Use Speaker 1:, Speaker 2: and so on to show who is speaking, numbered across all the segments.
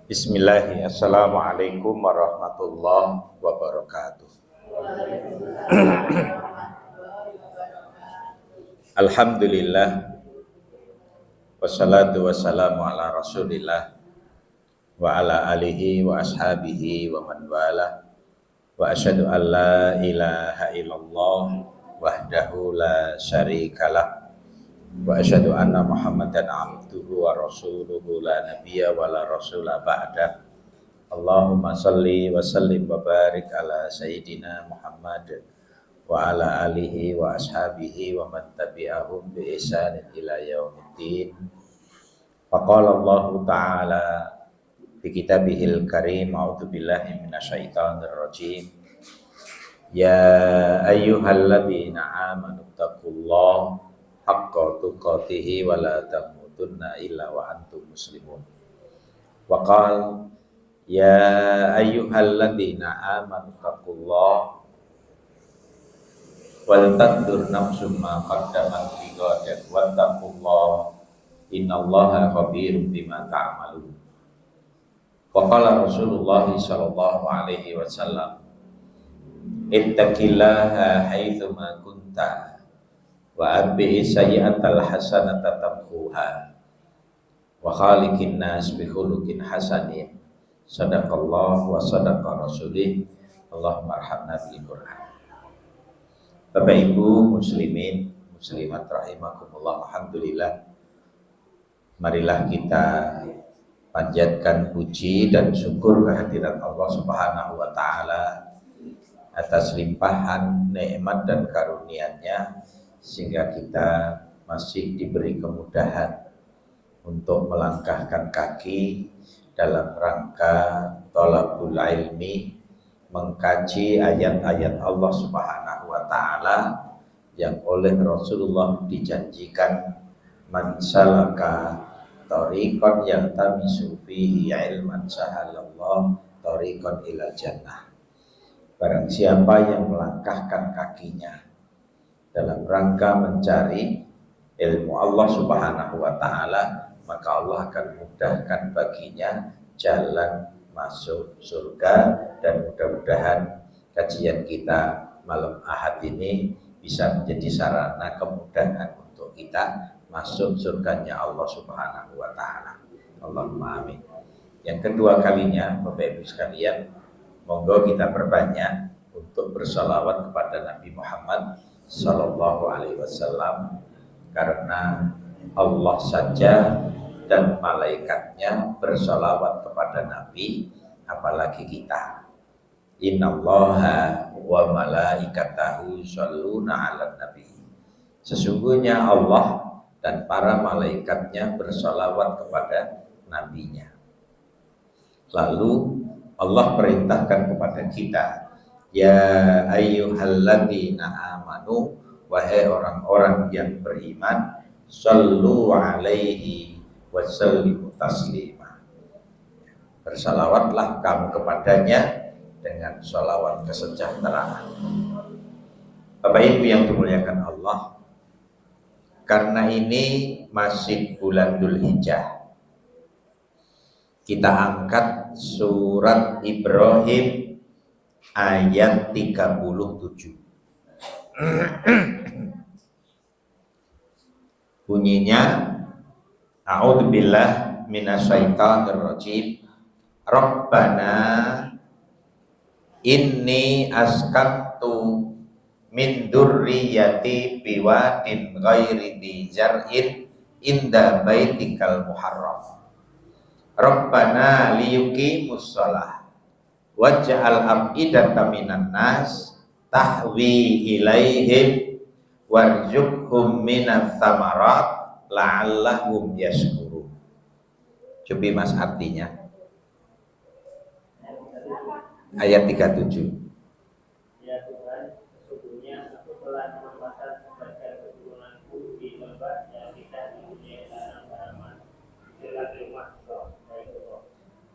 Speaker 1: Bismillahirrahmanirrahim. Assalamualaikum warahmatullahi wabarakatuh. Alhamdulillah wassalatu wassalamu ala Rasulillah wa ala alihi wa ashabihi wa man wala wa asyhadu an la ilaha illallah wahdahu la syarikalah wa asyhadu anna Muhammadan abduhu wa rasuluhu la nabiyya wa la rasula ba'da. Allahumma salli wa sallim wa barik ala sayyidina Muhammad wa ala alihi wa ashabihi wa man tabi'ahum bi ihsanin ila yaumiddin. Faqala Allah Ta'ala fi kitabihil karim, a'udzu billahi minasyaitonir rajim. Ya ayyuhalladzina amanu taqullaha haqqa tuqatih wa la tamutunna illa wa antum muslimun. Wa qala ya ayyuhalladzina amanu taqullaha wal tanzur nafsum ma qaddamat lighadin wattaqullaha innallaha khabirum bima ta'malun. Wa qala Rasulullah sallallahu alaihi wasallam ittaqillaha haitsu ma kunta wa abbi sayyi'atal hasanata tamhuha wa khaliqin nas bi khuluqin hasanin. Sadaqallah wa sadaqa rasulih. Allahumma arhamna bil Qur'an. Bapak Ibu muslimin muslimat rahimakumullah, alhamdulillah, marilah kita panjatkan puji dan syukur kehadirat Allah Subhanahu wa taala atas limpahan nikmat dan karunia-Nya sehingga kita masih diberi kemudahan untuk melangkahkan kaki dalam rangka thalabul ilmi, mengkaji ayat-ayat Allah Subhanahu wa taala yang oleh Rasulullah dijanjikan man salaka tariqan yaltamisu fihi ilman sahalallahu tariqan ilal jannah. Barang siapa yang melangkahkan kakinya dalam rangka mencari ilmu Allah Subhanahu wa taala, maka Allah akan mudahkan baginya jalan masuk surga. Dan mudah-mudahan kajian kita malam Ahad ini bisa menjadi sarana kemudahan untuk kita masuk surganya Allah Subhanahu wa taala. Allahumma amin. Yang kedua kalinya, Bapak Ibu sekalian, monggo kita perbanyak untuk bersalawat kepada Nabi Muhammad sallallahu alaihi wasallam, karena Allah saja dan malaikatnya bersalawat kepada Nabi, apalagi kita. Innallaha wa malaikatahu shalluna 'alan nabi. Sesungguhnya Allah dan para malaikatnya bersalawat kepada nabinya. Lalu Allah perintahkan kepada kita, ya ayyuhalladzina amanu, wahai orang-orang yang beriman, sallu alaihi wasallimu taslima. Bersalawatlah kamu kepadanya dengan sholawat kesejahteraan. Bapak Ibu yang dimuliakan Allah, karena ini masih bulan Dzulhijjah, kita angkat surat Ibrahim ayat 37. Bunyinya, a'udzubillah minasyaitonir rajim. Rabbana inni askantu min dzurriyyati biwadin ghairi dzi zar'in inda baitikal muharram. Rabbana liyuqimus shalah waj'al af'idatan minan nas tahwi ilaihim warzuqhum minas tsamarat la'allahum yashkurun. Coba Mas artinya. Ayat 37.
Speaker 2: Ya Tuhan, sesungguhnya aku telah menempatkan sebagian keturunanku di lembah yang tidak mempunyai tanam-tanaman di dekat rumah Allah, yaitu Allah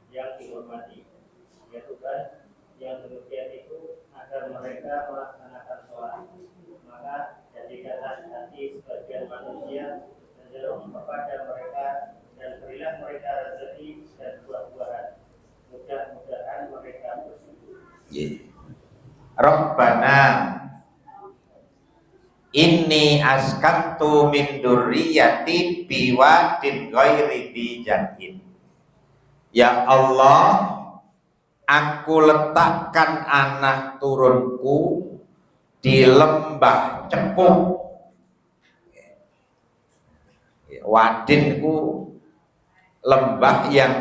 Speaker 2: yang dihormati. Ya Tuhan, yang demikian itu agar mereka melaksanakan sholat. Maka jadikanlah hati sebagian manusia cenderung kepada mereka dan berilah mereka rezeki dan buah-buahan
Speaker 1: Rabbana inni askantu min dzurriyyati biwadin ghairi dzi jantin. Ya Allah, aku letakkan anak turunku di lembah cepuh. Wadin ku lembah yang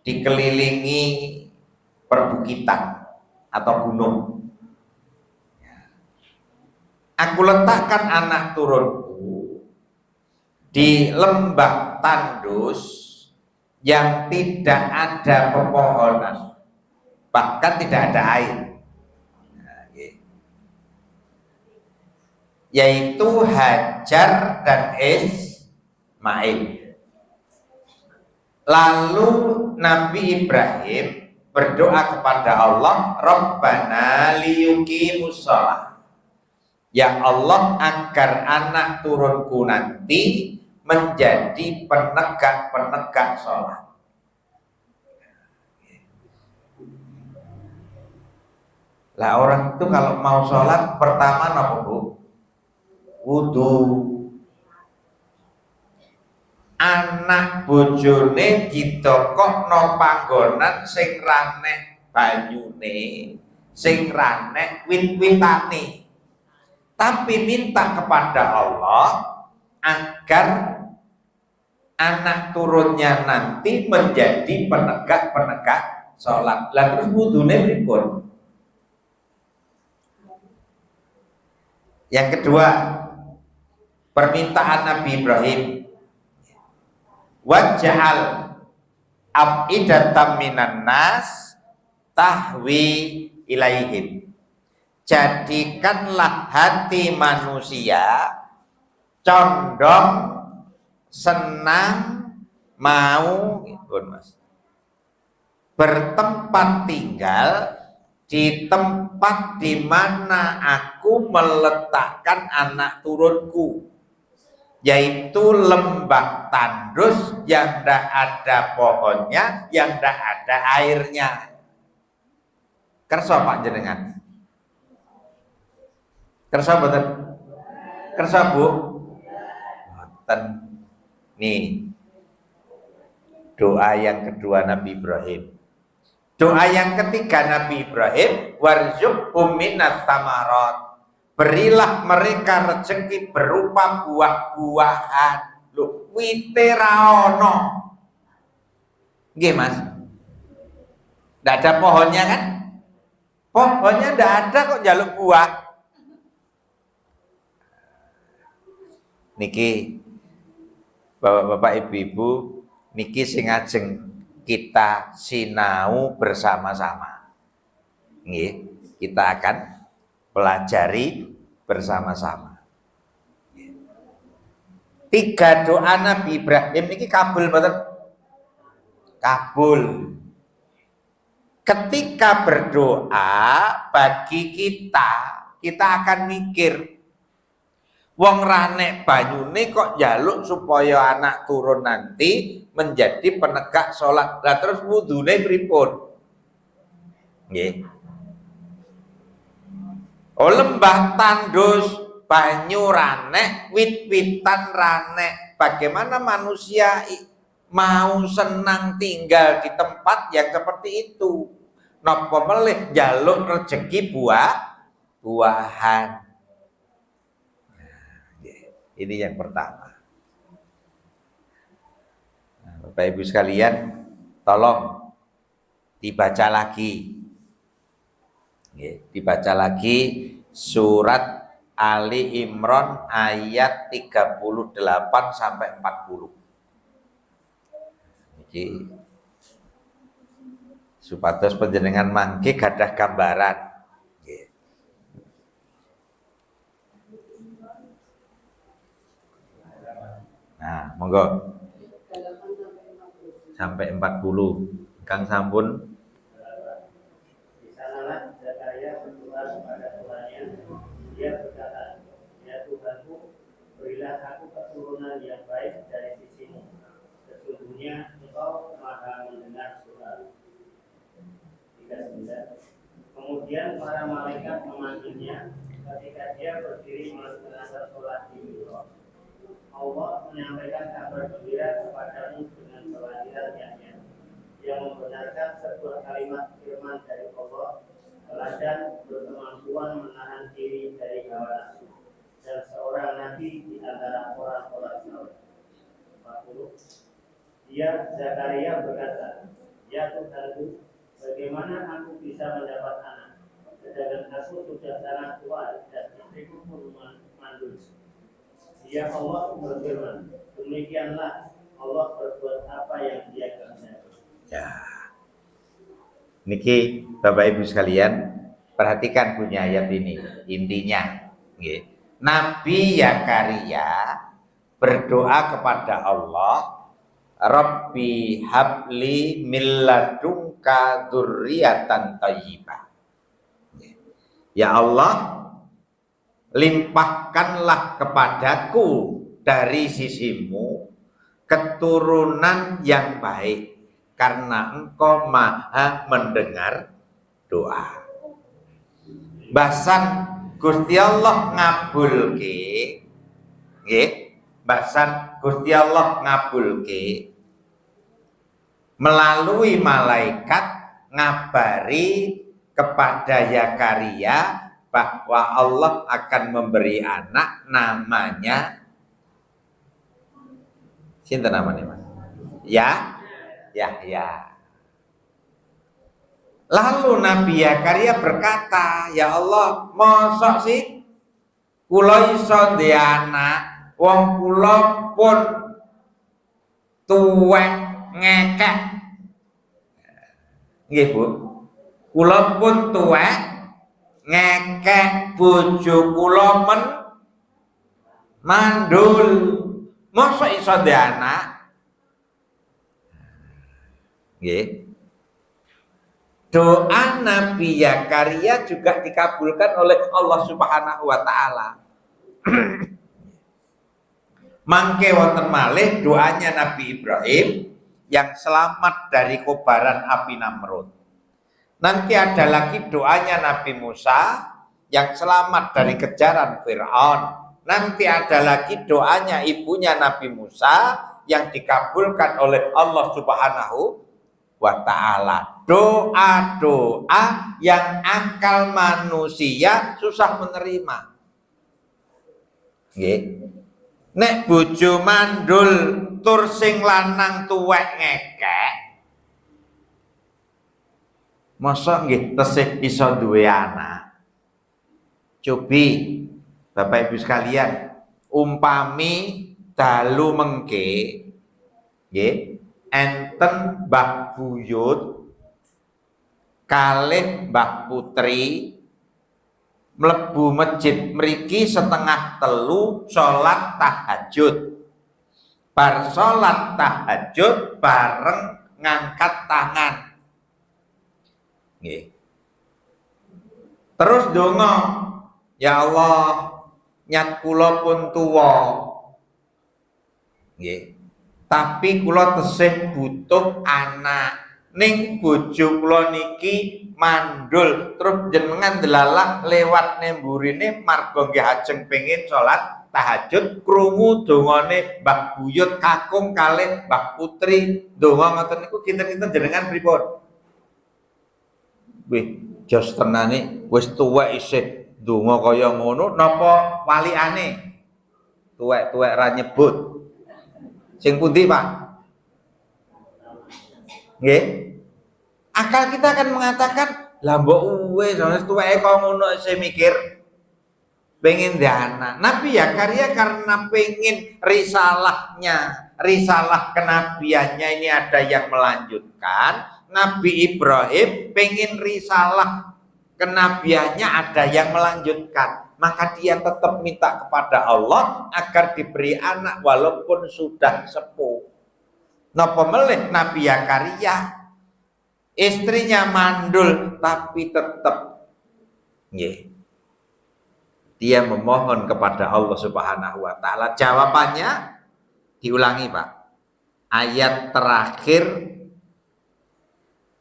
Speaker 1: dikelilingi perbukitan atau gunung. Aku letakkan anak turunku di lembah tandus yang tidak ada pepohonan, bahkan tidak ada air, yaitu Hajar dan Ismail. Lalu Nabi Ibrahim berdoa kepada Allah, Rabbana liyuqimus shalah. Ya Allah, agar anak turunku nanti menjadi penegak-penegak sholat. Lah orang itu kalau mau sholat pertama apa Bu? Wudu. Anak bojone didokokno panggonan sing raneh banyune, sing raneh wit-witane. Tapi minta kepada Allah agar anak turunnya nanti menjadi penegak-penegak sholat. Lah terus wudune pripun? Yang kedua, permintaan Nabi Ibrahim, waj'al af'idatan minan nas tahwi ilaihim. Jadikanlah hati manusia condong, senang, mau bertempat tinggal di tempat di mana aku meletakkan anak turunku, yaitu lembah tandus yang tidak ada pohonnya, yang tidak ada airnya. Kersa Pak jenengan? Kersa betul? Kersa Bu? Betul. Nih doa yang kedua Nabi Ibrahim. Doa yang ketiga Nabi Ibrahim, warzuqhum minas samarat. Berilah mereka rezeki berupa buah-buahan. Loh, wite ra ono. Nggih, Mas. Enggak ada pohonnya kan? Pohonnya enggak ada kok jaluk buah. Niki Bapak-bapak, Ibu-ibu, niki sing ajeng kita sinau bersama-sama. Nggih, kita akan pelajari bersama-sama. Tiga doa Nabi Ibrahim niki kabul mboten? Kabul. Ketika berdoa bagi kita akan mikir, wong ranek banyune kok jaluk supaya anak turun nanti menjadi penegak sholat. Lah terus wudune pripun? Nggih. Oh, lembah tandus, banyu ranek, wit-witan ranek. Bagaimana manusia mau senang tinggal di tempat yang seperti itu? Napa melih jaluk rezeki buah-buahan. Ini yang pertama. Nah, Bapak Ibu sekalian, tolong dibaca lagi. Dibaca lagi surat Ali Imran ayat 38 sampai 40. Jadi supados panjenengan mangke gadah gambaran. Nah, monggo. Sampai 40. Kang sampun.
Speaker 2: Di sanalah Zakaria berdoa kepada Tuhannya. Dia berkata, ya Tuhanku, berilah aku keturunan yang baik dari sisimu. Sesungguhnya Engkau Maha mendengar doa. 39. Kemudian para malaikat Allah menyampaikan kabar gembira kepadamu dengan kelahiran Yahya yang membenarkan sebuah kalimat firman dari Allah, teladan berkemampuan menahan diri dari hawa nafsu, dan seorang nabi di antara orang-orang saleh. 40. Dia Zakaria berkata, "Ya Tuhanku, bagaimana aku bisa mendapat anak? Sedangkan aku sudah sangat tua dan istriku pun mandul." Ya Allah berfirman, "Demikianlah Allah berbuat apa yang Dia kehendaki."
Speaker 1: Ya. Niki Bapak Ibu sekalian, perhatikan bunyi ayat ini. Intinya, nggih. Nabi Zakaria berdoa kepada Allah, Rabbi habli min ladunka dzurriatan thayyibah. Ya Allah, limpahkanlah kepadaku dari sisimu keturunan yang baik, karena Engkau Maha mendengar doa. Basan Gusti Allah ngabulke, nggih, basan Gusti Allah ngabulke melalui malaikat ngabari kepada Zakaria bahwa Allah akan memberi anak, namanya sinten namanya Mas? Yahya. Lalu Nabi Zakaria berkata, "Ya Allah, mosok sih kula iso ndek anak, wong kula pun tuwek ngekek." Nggih, Bu. Kula pun tuwek ngekek, bojo kula mandul. Mosok iso ndek anak? Nggih. Doa Nabi Zakaria juga dikabulkan oleh Allah Subhanahu wa taala. Mangke wonten malih doanya Nabi Ibrahim yang selamat dari kobaran api Namrud. Nanti ada lagi doanya Nabi Musa yang selamat dari kejaran Fir'aun. Nanti ada lagi doanya ibunya Nabi Musa yang dikabulkan oleh Allah Subhanahu wa ta'ala. Doa-doa yang akal manusia susah menerima. Nggih. Nek bojo mandul tur sing lanang tuwek ngekek, mosok nggih tesih iso duwe anak. Cobi Bapak Ibu sekalian, umpami dalu mengke nggih, enten Mbah Buyut kalih Mbah Putri mlebu masjid mriki 2:30 salat tahajud. Bar salat tahajud bareng ngangkat tangan. Nggih. Terus donga, "Ya Allah, nyat kula pun tuwa. Nggih. Tapi kula tesih butuh anak. Ning bojo kula niki mandul, terus jenengan delalak lewat nemburine marga nggih ajeng pengin salat tahajud, krungu dongane Mbah Buyut kakung kalih Mbah Putri. Donga ngoten niku kinten-kinten jenengan pripun?" Wih, jos tenane wis tuwek isih donga kaya ngono napa walikane? Tuwek-tuwek ra nyebut. Sing pundi, Pak? Nggih. Akal kita akan mengatakan, "Lah mbok wis tuweke kok ngono isih mikir pengen ndek anak." Nabi Zakaria karena pengen risalah kenabiannya ini ada yang melanjutkan. Nabi Ibrahim pengen risalah kenabiannya ada yang melanjutkan. Maka dia tetap minta kepada Allah agar diberi anak walaupun sudah sepuh. Napa melih Nabi Zakaria, istrinya mandul tapi tetap dia memohon kepada Allah Subhanahu wa taala. Jawabannya diulangi, Pak. Ayat terakhir,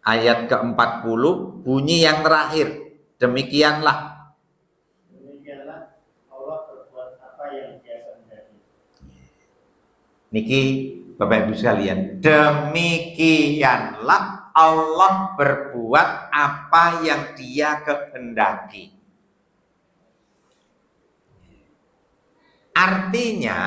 Speaker 1: ayat ke-40 bunyi yang terakhir. Demikianlah
Speaker 2: Allah berbuat apa yang Dia kehendaki.
Speaker 1: Niki Bapak Ibu sekalian, demikianlah Allah berbuat apa yang Dia kehendaki. Artinya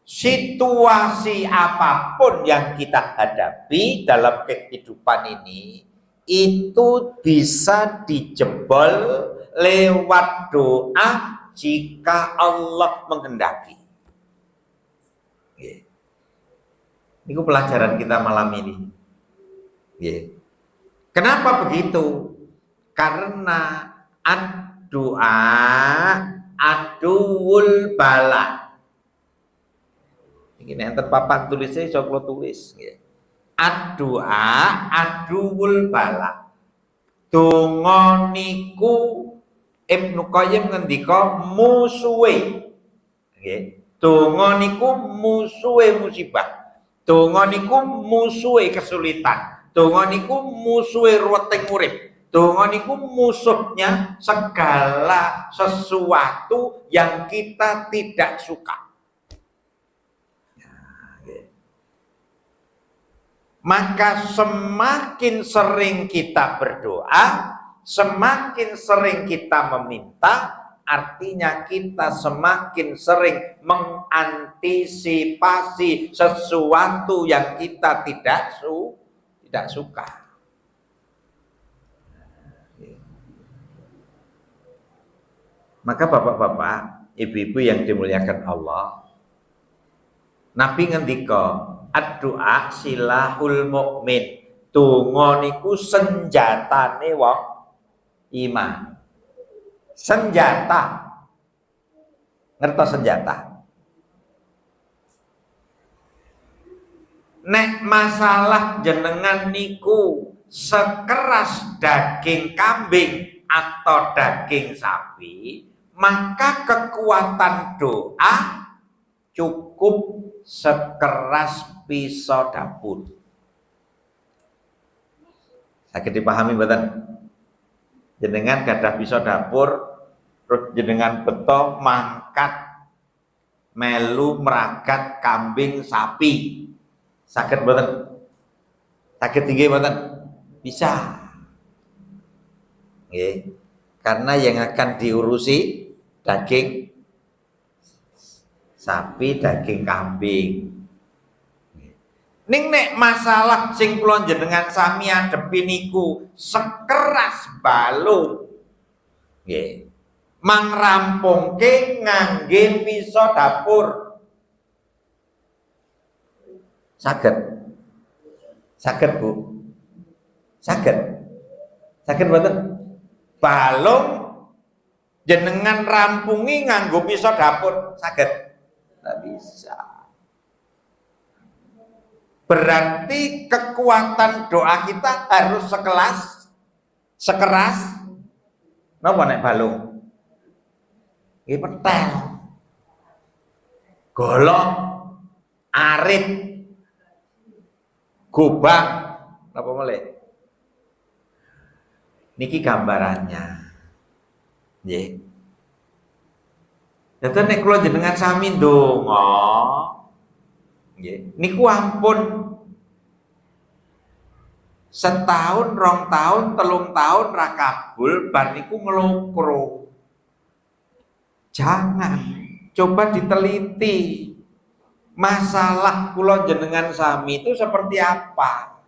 Speaker 1: situasi apapun yang kita hadapi dalam kehidupan ini itu bisa dijebol lewat doa jika Allah menghendaki. Ini pelajaran kita malam ini. Kenapa begitu? Karena doa aduul bala. Ini enten papan tulisnya coklat tulis. Doa aduul bala. Donga niku Ibnu Qayyim ngendika musuhe. Donga niku musuhe musibah. Donga niku musuhe kesulitan. Donga niku musuhe ruweting urip. Donga niku musuhnya segala sesuatu yang kita tidak suka. Maka semakin sering kita berdoa, semakin sering kita meminta, artinya kita semakin sering mengantisipasi sesuatu yang kita tidak suka. Maka bapak-bapak, ibu-ibu yang dimuliakan Allah, Nabi ngendika, ad-doa silahul mukmin. Donga niku senjatane wong iman. Senjata. Ngertos senjata? Nek masalah jenengan niku sekeras daging kambing atau daging sapi, maka kekuatan doa cukup sekeras pisau dapur. Sakit dipahami mboten? Jenengan gadah pisau dapur, terus jenengan beto mangkat melu meragat kambing sapi. Sakit mboten? Sakit tinggi mboten? Bisa. Nggih. Karena yang akan diurusi daging sapi, daging kambing. Ning nek masalah sing kula jenengan sami adepi niku sekeras balung. Nggih. Mang rampungke ngangge pisau dapur. Saged. Saged, Bu. Saged. Saged mboten? Balung jenengan rampungi nganggo pisau dapur, saged? Nggak bisa. Berarti kekuatan doa kita harus sekeras napa nek balung? Iki petel. Golok, arit, gobang, napa meleh? Niki gambarannya. Nggih. Dadi nek kula jenengan sami ndonga, nggih, niku ampun setahun, 2 tahun, 3 tahun ra kabul, bar niku ngelokro. Jangan, coba diteliti. Masalah kula jenengan sami itu seperti apa?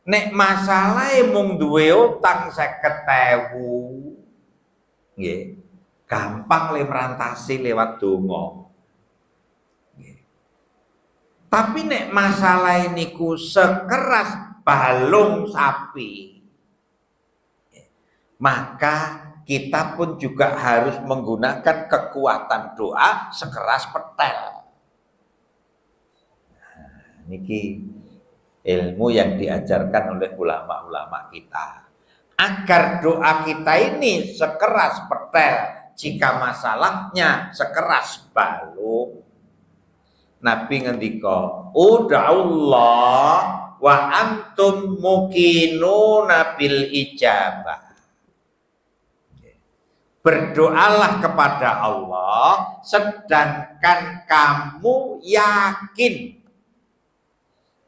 Speaker 1: Nek masalahe mung duwe utang 50.000, nggih, gampang le merantasi lewat donga. Tapi nek masalah niku sekeras balung sapi, maka kita pun juga harus menggunakan kekuatan doa sekeras petel. Nah, niki ilmu yang diajarkan oleh ulama-ulama kita. Agar doa kita ini sekeras petel, jika masalahnya sekeras balung. Nabi ngendika, ud'allah wa antum muqinuna bil ijabah. Berdoalah kepada Allah sedangkan kamu yakin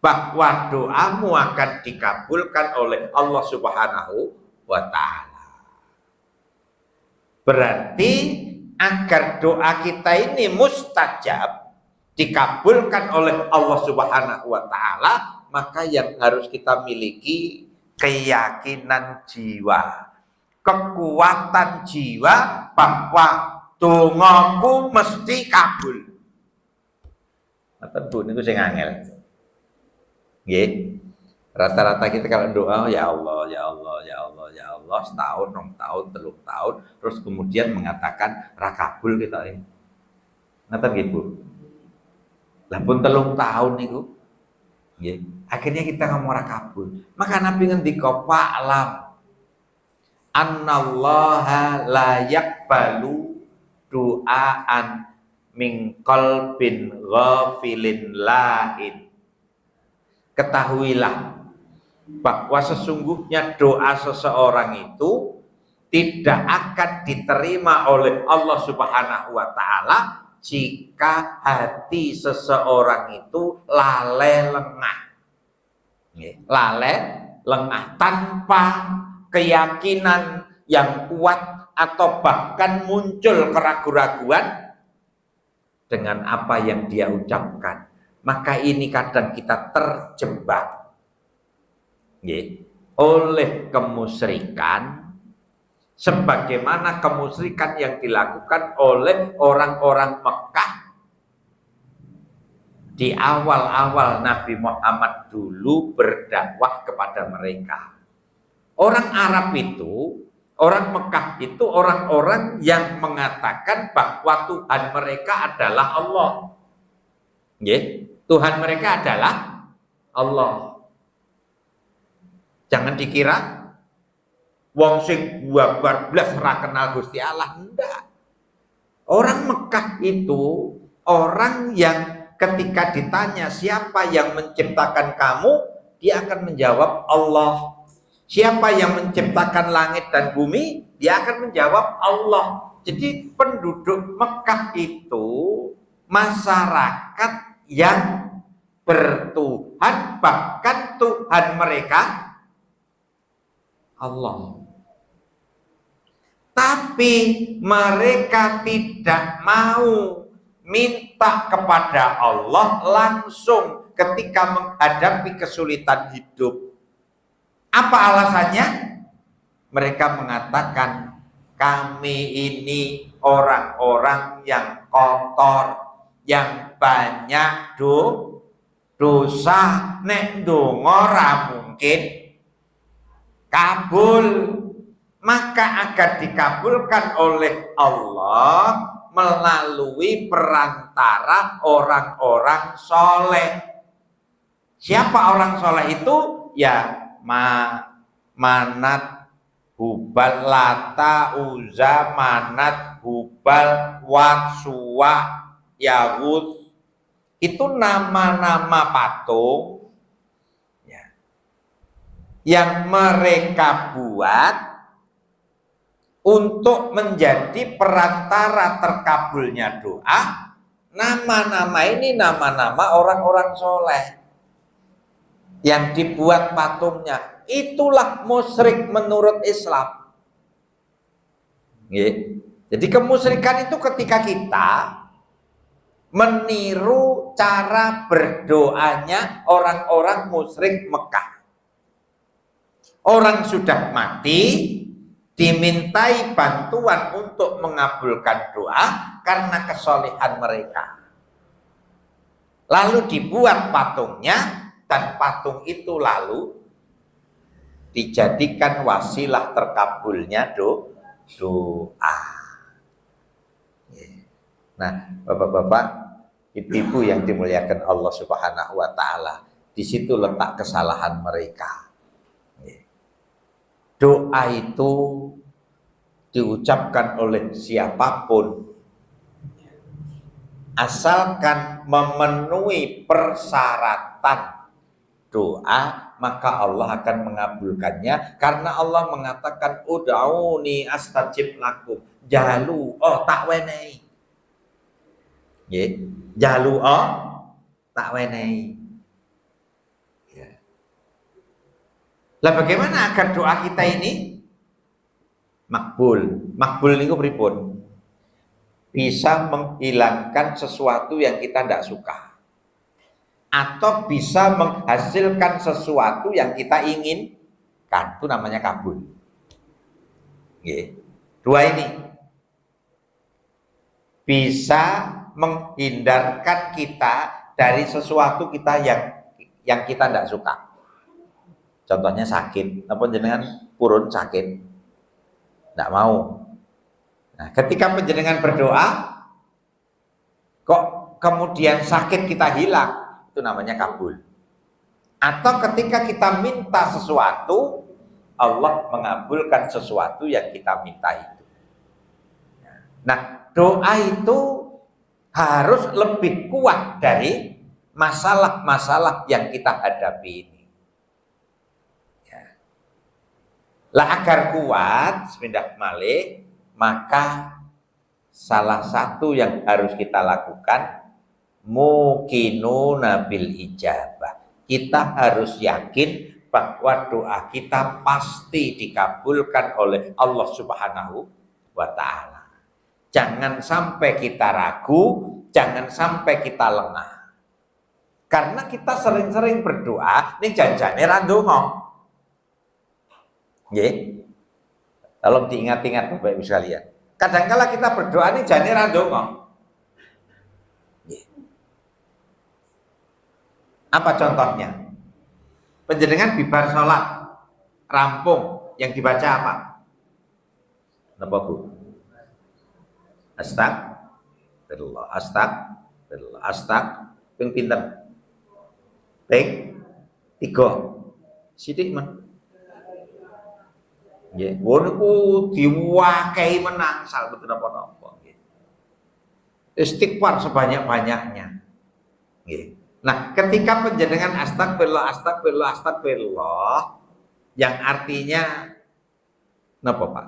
Speaker 1: bahwa doamu akan dikabulkan oleh Allah Subhanahu wa Ta'ala. Berarti agar doa kita ini mustajab, dikabulkan oleh Allah Subhanahu wa Ta'ala, maka yang harus kita miliki keyakinan jiwa, kekuatan jiwa bahwa dongaku mesti kabul. Tentu itu saya ngangel. Nggih. Rata-rata kita kalau doa ya Allah, ya Allah, ya Allah, ya Allah, setahun, 2 tahun, 3 tahun, terus kemudian mengatakan rakabul kita ini. Ngaten nggih Bu. Lah pun 3 tahun niku. Nggih. Akhirnya kita ngomong rakabul. Maka Nabi ngendika fa'lam annallaha la yaqbalu du'aan min qalbin ghafilin lahin. Ketahuilah bahwa sesungguhnya doa seseorang itu tidak akan diterima oleh Allah Subhanahu wa Ta'ala jika hati seseorang itu lalai lengah. Lalai lengah tanpa keyakinan yang kuat atau bahkan muncul keraguan-raguan dengan apa yang dia ucapkan. Maka ini kadang kita terjebak oleh kemusyrikan, sebagaimana kemusyrikan yang dilakukan oleh orang-orang Mekah di awal-awal Nabi Muhammad dulu berdakwah kepada mereka. Orang Arab itu, orang Mekah itu orang-orang yang mengatakan bahwa Tuhan mereka adalah Allah. Tuhan mereka adalah Allah. Jangan dikira wong sing 12 ora kenal Gusti Allah, enggak. Orang Mekah itu orang yang ketika ditanya siapa yang menciptakan kamu, dia akan menjawab Allah. Siapa yang menciptakan langit dan bumi, dia akan menjawab Allah. Jadi penduduk Mekah itu masyarakat yang bertuhan, bahkan Tuhan mereka Allah. Tapi mereka tidak mau minta kepada Allah langsung ketika menghadapi kesulitan hidup. Apa alasannya? Mereka mengatakan, kami ini orang-orang yang kotor, yang banyak dosa, nek ndonga ora mungkin kabul. Maka agar dikabulkan oleh Allah melalui perantara orang-orang soleh. Siapa orang soleh itu? Ya Manat, Hubal, Lata, Uzza, Manat, Hubal, Wat, Suwa, Yahud. Itu nama-nama patung ya, yang mereka buat untuk menjadi perantara terkabulnya doa. Nama-nama ini nama-nama orang-orang soleh yang dibuat patungnya. Itulah musyrik menurut Islam. Jadi kemusyrikan itu ketika kita meniru cara berdoanya orang-orang musyrik Mekah. Orang sudah mati dimintai bantuan untuk mengabulkan doa karena kesolehan mereka. Lalu dibuat patungnya, dan patung itu lalu dijadikan wasilah terkabulnya doa. Nah, Bapak-bapak, ibu-ibu yang dimuliakan Allah Subhanahu wa Ta'ala, di situ letak kesalahan mereka. Doa itu diucapkan oleh siapapun asalkan memenuhi persyaratan doa, maka Allah akan mengabulkannya, karena Allah mengatakan ud'auni astajib lakum. jalu tak wenehi. Nggih, jalu tak wenehi. Ya. Lah bagaimana agar doa kita ini makbul? Makbul niku pripun? Bisa menghilangkan sesuatu yang kita tidak suka, atau bisa menghasilkan sesuatu yang kita inginkan, itu namanya kabul. Nggih. Dua ini bisa menghindarkan kita dari sesuatu kita yang kita tidak suka. Contohnya sakit, apa jenengan purun sakit, tidak mau. Nah, ketika penjenengan berdoa, kok kemudian sakit kita hilang, itu namanya kabul. Atau ketika kita minta sesuatu, Allah mengabulkan sesuatu yang kita minta itu. Nah, doa itu harus lebih kuat dari masalah-masalah yang kita hadapi ini. Ya. Lah agar kuat, sepindah malih, maka salah satu yang harus kita lakukan muqinuna bil ijabah. Kita harus yakin bahwa doa kita pasti dikabulkan oleh Allah Subhanahu wa ta'ala. Jangan sampai kita ragu, jangan sampai kita lengah. Karena kita sering-sering berdoa, ini janjane ra ndonga. Nggih. Tolong diingat-ingat Bapak Ibu sekalian. Kadangkala kita berdoa ini jane ra ndonga. Nggih. Apa contohnya? Panjenengan bibar sholat, rampung, yang dibaca apa? Napa Bu? Astagfirullah, astagfirullah, ping pinten? Ping 3. Sithik men. Nggih, niku diwakehi menang sal betul napa-napa nggih. Istighfar sebanyak-banyaknya. Nggih. Nah, ketika panjenengan astagfirullah, astagfirullah, astagfirullah yang artinya napa Pak?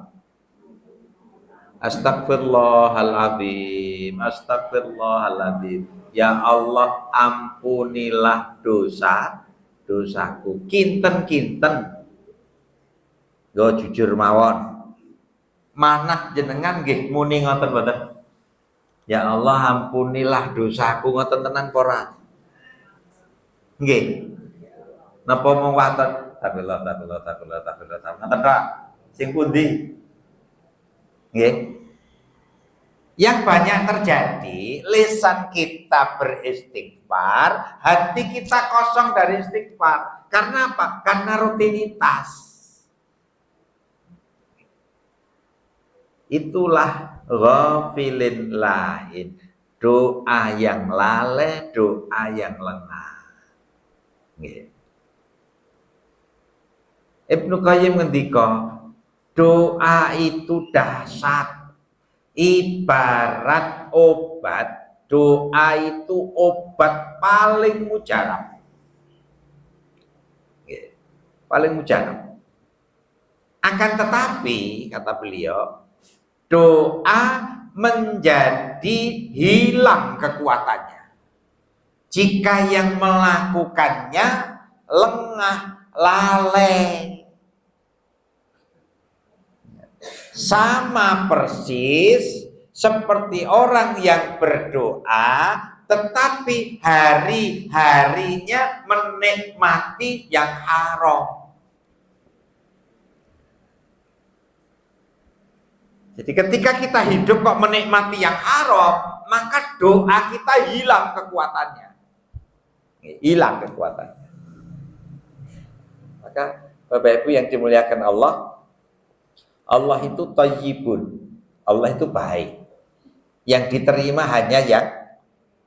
Speaker 1: Astagfirullahaladzim, astagfirullahaladzim. Ya Allah, ampunilah dosaku. Kinten-kinten. Go jujur mawon. Manah jenengan nggih muni ngoten mboten? Ya Allah, ampunilah dosaku ngoten tenan ora? Nggih. Napa mung waten? Takbirullah. Ngoten ta? Sing pundi? Nggih. Yang banyak terjadi, lisan kita beristighfar, hati kita kosong dari istighfar. Karena apa? Karena rutinitas. Itulah ghafilin lahin. Doa yang lalai, doa yang lengah. Nggih. Ibnu Qayyim ngendika, doa itu dahsyat, ibarat obat. Doa itu obat paling mujarab, paling mujarab. Akan tetapi kata beliau, doa menjadi hilang kekuatannya jika yang melakukannya lengah, lalai. Sama persis seperti orang yang berdoa tetapi hari-harinya menikmati yang haram. Jadi ketika kita hidup kok menikmati yang haram, maka doa kita hilang kekuatannya. Hilang kekuatannya. Maka Bapak Ibu yang dimuliakan Allah, Allah itu thayyibun, Allah itu baik. Yang diterima hanya yang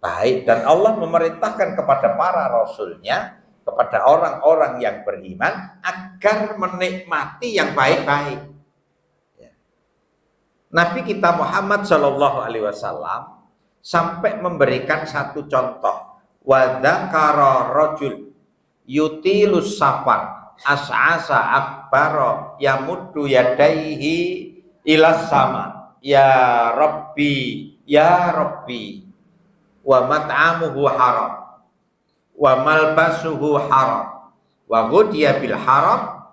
Speaker 1: baik. Dan Allah memerintahkan kepada para rasulnya, kepada orang-orang yang beriman, agar menikmati yang baik-baik. Nabi kita Muhammad SAW sampai memberikan satu contoh. Wa dzakara rajul yutilus safar as'asa akbaro yamuddu yadaihi ilas sama. ya Rabbi wa mat'amuhu haram wa malbasuhu haram wa ghudhiya bil haram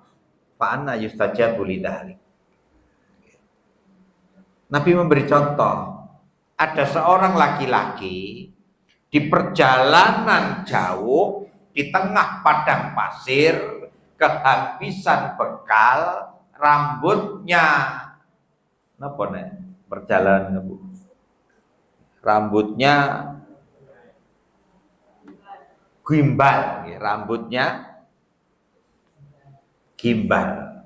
Speaker 1: fa anna yustajabu lidzalik. Nabi memberi contoh, ada seorang laki-laki di perjalanan jauh di tengah padang pasir, kehabisan bekal, rambutnya napa nek perjalanan Bu? Rambutnya gimbal, rambutnya gimbal,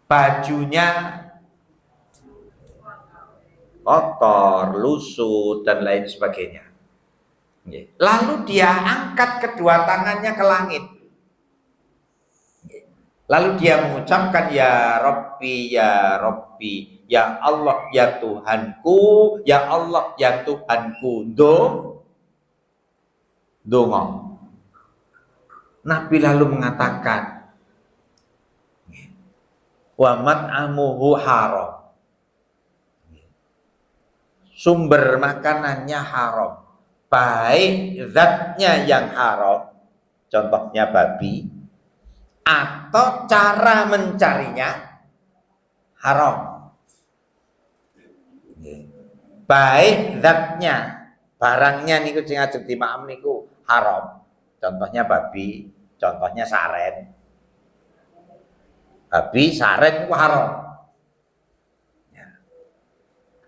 Speaker 1: bajunya kotor, lusuh dan lain sebagainya. Lalu dia angkat kedua tangannya ke langit. Lalu dia mengucapkan ya Rabbi, ya Allah, ya Tuhanku, ya Allah, ya Tuhanku. Dongo. Nabi lalu mengatakan wa mat'amuhu haram. Sumber makanannya haram, baik zatnya yang haram, contohnya babi, atau cara mencarinya haram. Baik zatnya, barangnya niku sing ajeng dimaem niku haram. Contohnya babi, contohnya saren. Babi, saren niku haram.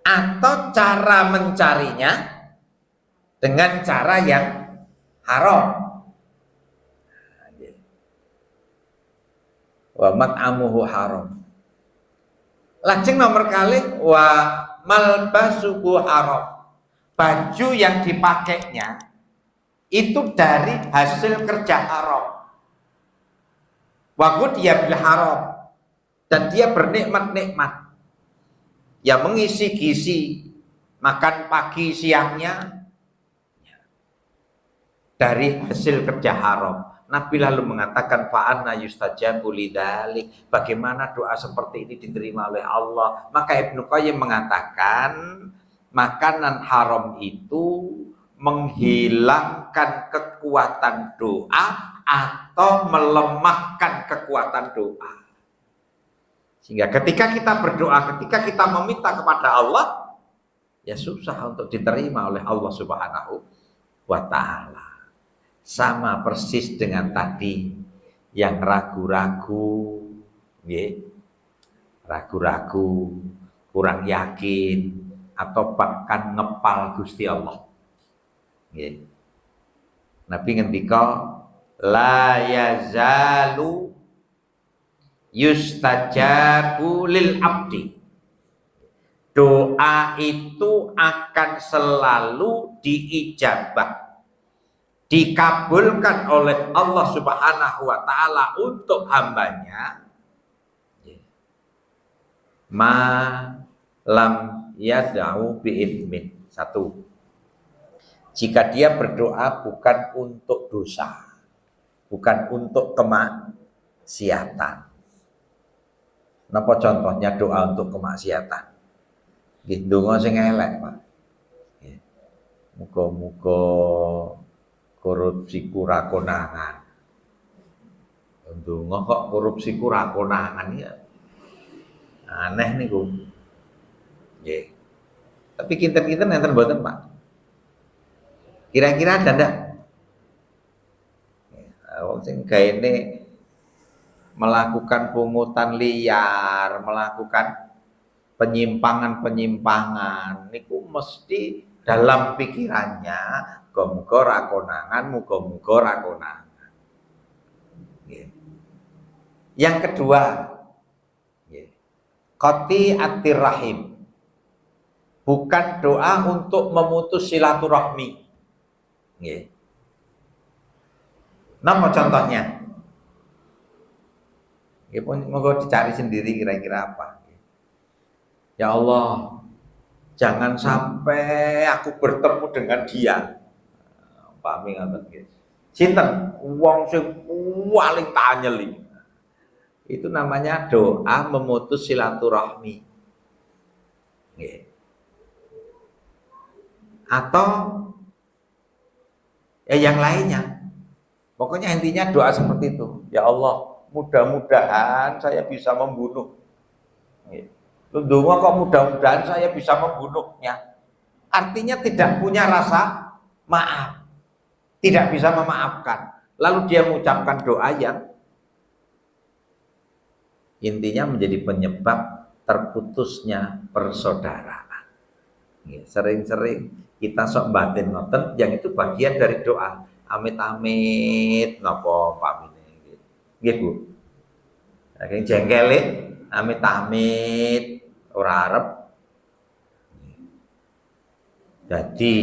Speaker 1: Atau cara mencarinya dengan cara yang haram. Wa mat'amuhu haram. Lajeng nomor kali wa malbasuhu haram. Baju yang dipakainya itu dari hasil kerja haram. Wa ghudhiya bil haram, dan dia bernikmat-nikmat. Ya mengisi-gisi makan pagi siangnya dari hasil kerja haram. Nabi lalu mengatakan fa'anna yustajabu lidzalik. Bagaimana doa seperti ini diterima oleh Allah? Maka Ibnu Qayyim mengatakan makanan haram itu menghilangkan kekuatan doa atau melemahkan kekuatan doa. Sehingga ketika kita berdoa, ketika kita meminta kepada Allah, ya susah untuk diterima oleh Allah Subhanahu wa Ta'ala. Sama persis dengan tadi yang ragu-ragu, ragu-ragu, kurang yakin, atau bahkan ngepal Gusti Allah. Nabi ngendika la yazalu yustajabu lil abdi. Doa itu akan selalu diijabah, dikabulkan oleh Allah Subhanahu wa Ta'ala untuk hambanya ma lam yad'u bi'ithmin. Satu, jika dia berdoa bukan untuk dosa, bukan untuk kemaksiatan. Napa contohnya doa untuk kemaksiatan? Nggih, donga sing elek, Pak. Muga-muga korupsi ora konangan. Donga kok korupsi ora konangan ya. Aneh niku. Nggih. Tapi kinten-kinten enten mboten, Pak? Kira-kira ada ndak? Wong sing gaene melakukan pungutan liar, melakukan penyimpangan-penyimpangan, niku mesti dalam pikirannya muga-muga ra konangan, muga-muga ra konangan. Yang kedua, qati'atir rahim, bukan doa untuk memutus silaturahmi. Nama contohnya? Ya pun moga dicari sendiri kira-kira apa. Ya Allah, jangan sampai aku bertemu dengan dia. Pahami ngoten nggih. Sinten wong sing paling tak anyeli. Itu namanya doa memutus silaturahmi. Nggih. Atau ya yang lainnya. Pokoknya intinya doa seperti itu. Ya Allah, mudah-mudahan saya bisa membunuh. Lu donga kok mudah-mudahan saya bisa membunuhnya. Artinya tidak punya rasa maaf, tidak bisa memaafkan. Lalu dia mengucapkan doa yang intinya menjadi penyebab terputusnya persaudaraan. Sering-sering kita sok batin ngoten, yang itu bagian dari doa. Amit-amit napa pamine nggih Bu. Saking jengkele amit-amit ora arep jadi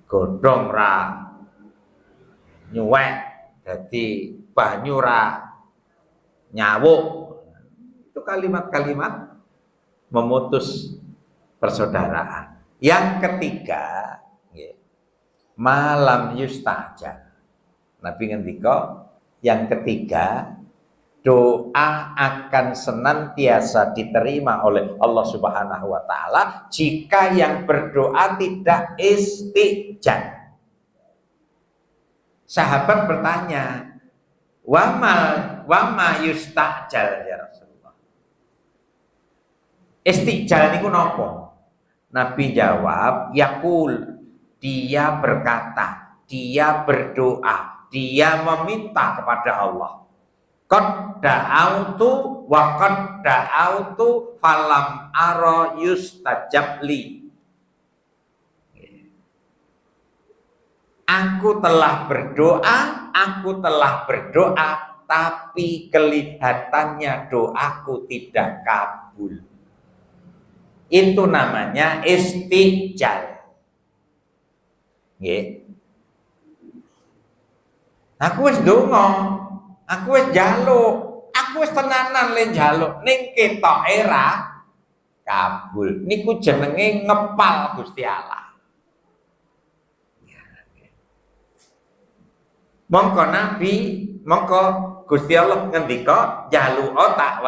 Speaker 1: godhong ra nyuwek, jadi banyu ra nyawuk. Itu kalimat-kalimat memutus persaudaraan. Yang ketiga, malam yustajab. Nabi ngendika, yang ketiga, doa akan senantiasa diterima oleh Allah Subhanahu wa taala jika yang berdoa tidak istijab. Sahabat bertanya, wama yustajal ya Rasulullah. Istijal niku napa? Nabi jawab, yaqul, dia berkata, dia berdoa, dia meminta kepada Allah. Qad da'autu wa qad da'autu falam ara yustajab li. Aku telah berdoa, tapi kelihatannya doaku tidak kabul. Itu namanya istijal. Nggih. Aku wis ndonga, aku wis njaluk, aku wis tenanan le njaluk, ning ketoke ra kabul. Niku jenenge ngepal Gusti Allah. Mongko Gusti Allah ngendika jaluka tak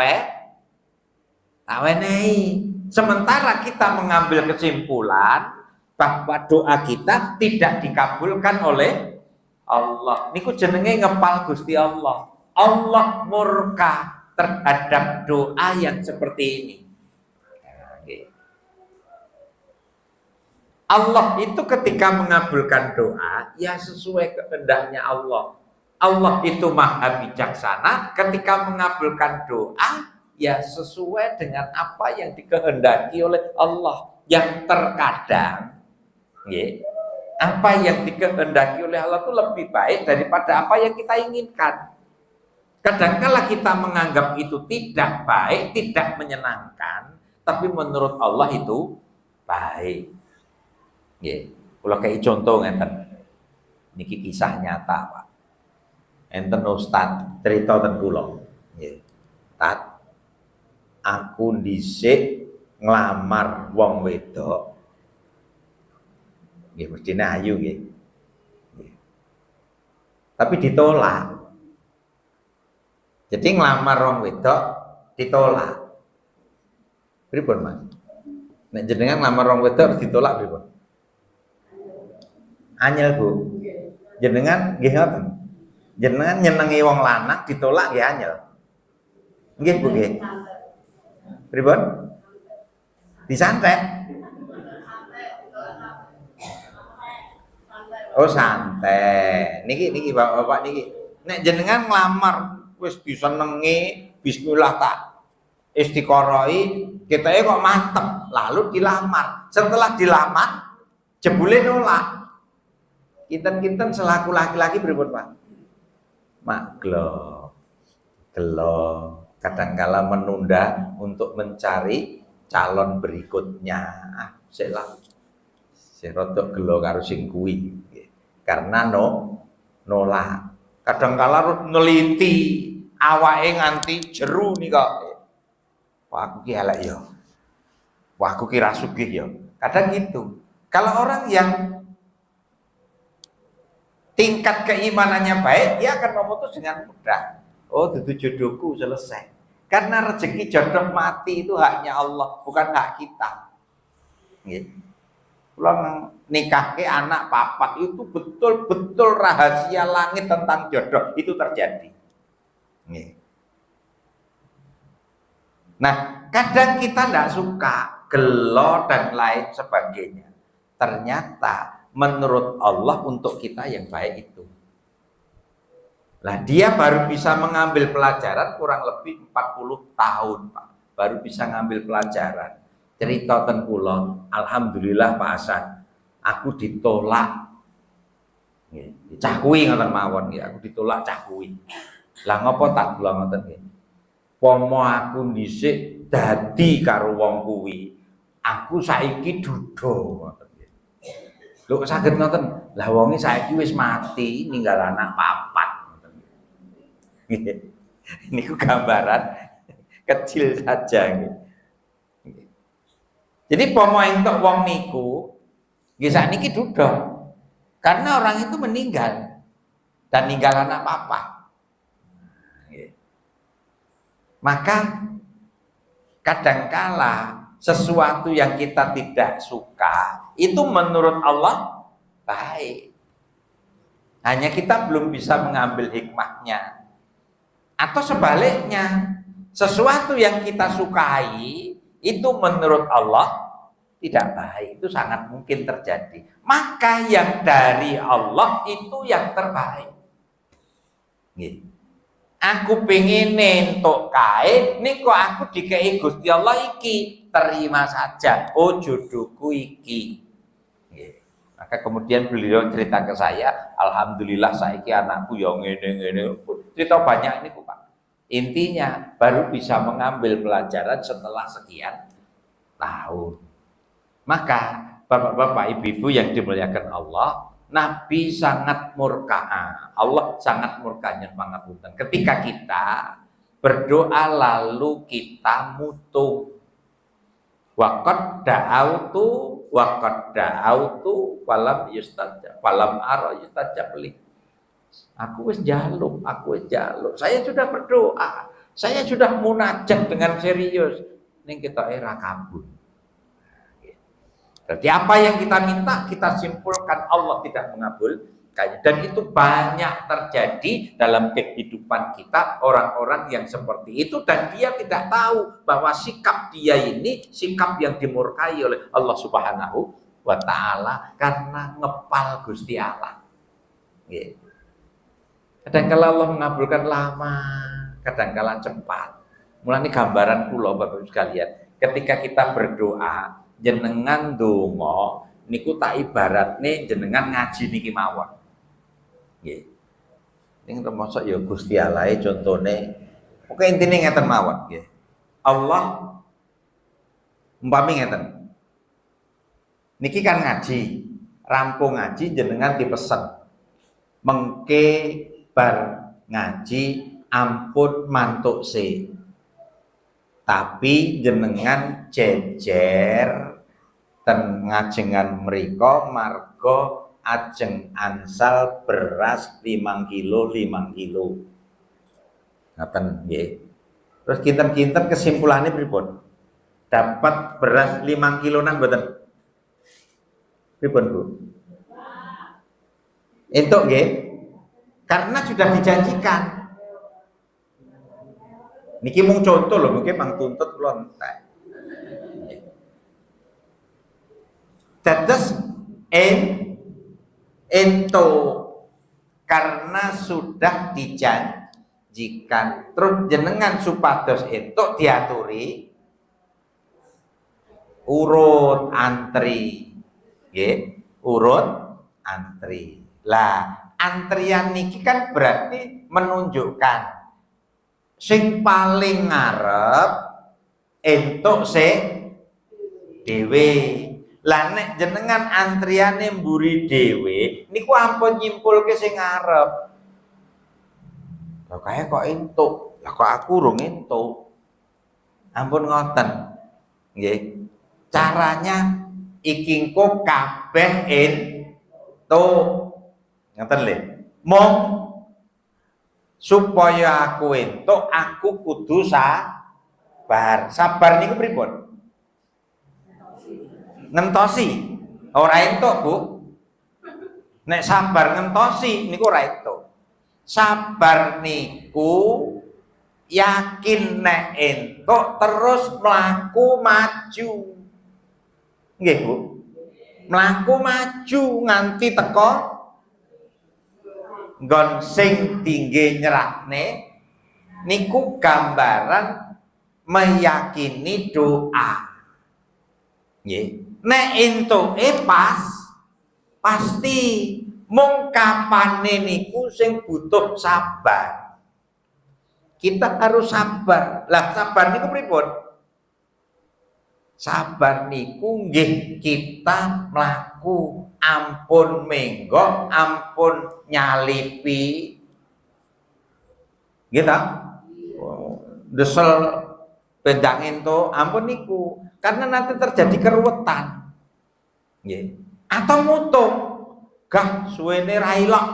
Speaker 1: wenehi. Sementara kita mengambil kesimpulan bahwa doa kita tidak dikabulkan oleh Allah. Niku jenenge ngepal Gusti Allah. Allah murka terhadap doa yang seperti ini. Allah itu ketika mengabulkan doa, ya sesuai kehendaknya Allah. Allah itu maha bijaksana, ketika mengabulkan doa, ya sesuai dengan apa yang dikehendaki oleh Allah. Yang terkadang, apa yang dikehendaki oleh Allah itu lebih baik daripada apa yang kita inginkan. Kadangkala kita menganggap itu tidak baik, tidak menyenangkan, tapi menurut Allah itu baik. Nggih, kula kei contoh ngenten. Niki kisah nyata, Pak. Enten ustaz cerita ten kula. Nggih. Tat, aku dhisik nglamar wong wedok. Nggih, mestine ayu nggih. Tapi ditolak. Jadi nglamar wong wedok ditolak. Pripun, Mas? Nek jenengan nglamar wong wedok ditolak pripun? Anyel Bu, jenengan nggih ngoten. Jenengan nyenengi wong lanang ditolak nggih anyel. Nggih Bu nggih. Pripun? Disantet. Oh santai. Niki Bapak niki. Nek jenengan nglamar wis disenengi, bismillah tak istiqoroi, ketoke kok mantep, lalu dilamar. Setelah dilamar, jebule nolak. Kinten-kinten selaku laki-laki pripun, Pak? Mak gelo. Kadangkala menunda untuk mencari calon berikutnya. Sik lah. Sik rodok gelo karo sing kuwi. Karena nolak. Kadangkala neliti awake nganti jeru nih kok. Wah, aku ki elek ya. Wah, aku ki ra sugih ya. Kadang gitu. Kalau orang yang tingkat keimanannya baik, dia akan memutus dengan mudah. Oh, itu jodohku selesai. Karena rezeki jodoh mati itu haknya Allah, bukan hak kita. Kalau nikah ke anak papat itu betul-betul rahasia langit tentang jodoh itu terjadi. Nah, kadang kita tidak suka gelo dan lain sebagainya. Ternyata menurut Allah untuk kita yang baik itu. Nah, dia baru bisa mengambil pelajaran kurang lebih 40 tahun, Pak. Baru bisa ngambil pelajaran. Cerita ten kula, alhamdulillah Pak Hasan, aku ditolak. Cah kuwi ngoten mawon nggih, aku ditolak cah kuwi. Lah ngopo tak kula ngoten nggih. Pomo aku dhisik dadi karo wong kuwi, aku saiki duda ngoten nggih. Lho saged ngoten. Lah wonge saiki wis mati, ninggal anak papat. Niku gambaran kecil saja. Jadi pomo entuk wong niku nggih sakniki duda. Karena orang itu meninggal dan ninggal anak papa. Maka kadangkala sesuatu yang kita tidak suka itu menurut Allah baik. Hanya kita belum bisa mengambil hikmahnya. Atau sebaliknya, sesuatu yang kita sukai itu menurut Allah tidak baik. Itu sangat mungkin terjadi. Maka yang dari Allah itu yang terbaik. Aku pengen entuk kae, niku aku dikei Gusti Allah iki, terima saja. Oh jodohku iki. Maka kemudian beliau cerita ke saya, alhamdulillah saiki anakku yang ngene-ngene. Cerita banyak ini Pak. Intinya baru bisa mengambil pelajaran setelah sekian tahun. Maka bapak-bapak, ibu-ibu yang dimuliakan Allah, Nabi sangat murka. Allah sangat murkanya pangapunten. Ketika kita berdoa lalu kita mutung. Waqad da'autu walam yustajab, walam ara yustajab li. Aku wis jaluk. Saya sudah berdoa, saya sudah munajat dengan serius. Ning kita era kabul. Berarti apa yang kita minta kita simpulkan Allah tidak mengabulkan. Dan itu banyak terjadi dalam kehidupan kita, orang-orang yang seperti itu, dan dia tidak tahu bahwa sikap dia ini sikap yang dimurkai oleh Allah Subhanahu wa Ta'ala karena ngepal Gusti Allah. Kadang-kala Allah mengabulkan lama, kadang-kala cepat. Mulane gambaran kula Bapak Ibu sekalian, ketika kita berdoa jenengan donga niku tak ibaratne jenengan ngaji niki mawon. Nggih. Ning termasuk ya Gusti Allah contone. Pokoke intine ngeten mawon nggih. Allah umpami ngeten. Niki kan ngaji, rampung ngaji jenengan dipesen. Mengke bar ngaji ampun mantuk se. Tapi jenengan jejer ten ngajengan mriko marga ajeng ansal beras 5 kilo. Ngaten nggih. Terus kinten-kinten kesimpulannya pripun? Dapat beras 5 kilo nang mboten? Pripun, Bu? Entuk nggih. Karena sudah dijanjikan. Niki mung contoh lho, mungkin mang tuntut kula entek. Dados ento karena sudah dijanjikan, terus jenengan supados ento diaturi urut antri, nggih, urut antri. Lah, antrian niki kan berarti menunjukkan sing paling ngarep entuk sing dhewe. Lah nek jenengan antriane mburi dhewe niku ampun nyimpulke sing ngarep. Lah kae kok entuk, lah kok aku urung entuk. Ampun ngoten. Nggih. Caranya iki engko kabeh entuk. Ngoten lho. Mong supaya aku entuk aku kudu sabar. Sabar niku pripun? Ngentosi. Ora entuk, Bu. Nek sabar ngentosi niku ora entuk. Sabar niku yakin nek entuk terus mlaku maju. Nggih, Bu. Mlaku maju nganti teko nggon sing tinggi nyerahne niku gambaran meyakini doa. Nggih. Nek entuke pasti mung kapane niku sing butuh sabar. Kita harus sabar. Lah sabar niku pripun? Sabar niku nggih kita mlaku ampun menggok, ampun nyalipi. Nggih ta? Desel bendang ento ampun niku karena nanti terjadi keruwetan. Nggih. Atau mutung gah suwene ra ilok.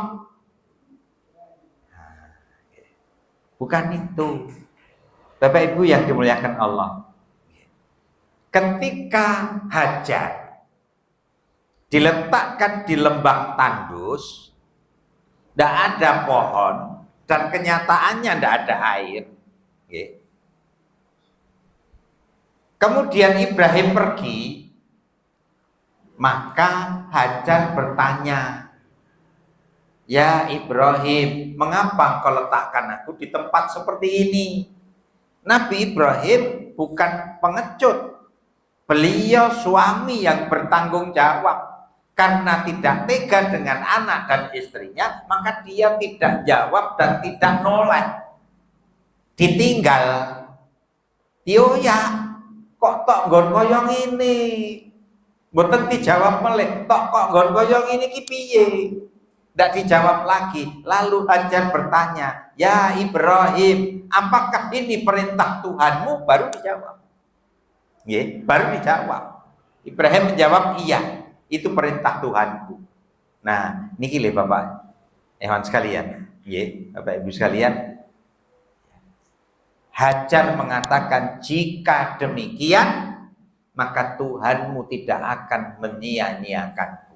Speaker 1: Bukan itu. Bapak Ibu yang dimuliakan Allah. Ketika Hajar diletakkan di lembah tandus, tidak ada pohon dan kenyataannya tidak ada air. Kemudian Ibrahim pergi, maka Hajar bertanya, "Ya Ibrahim, mengapa kau letakkan aku di tempat seperti ini?" Nabi Ibrahim bukan pengecut. Beliau suami yang bertanggung jawab. Karena tidak tega dengan anak dan istrinya, maka dia tidak jawab dan tidak noleh. Ditinggal. Yo ya, kok tok nggon koyo ngene. Mboten dijawab melih, tok kok nggon koyo ngene iki piye? Ndak dijawab lagi. Lalu Hajar bertanya, "Ya Ibrahim, apakah ini perintah Tuhanmu?" Baru dijawab. Nggih, baru dijawab. Ibrahim menjawab, "Iya, itu perintah Tuhanku." Nah, niki lho Bapak Ikhwan sekalian, nggih, Bapak Ibu sekalian. Hajar mengatakan, "Jika demikian, maka Tuhanmu tidak akan menyia-nyiakanku."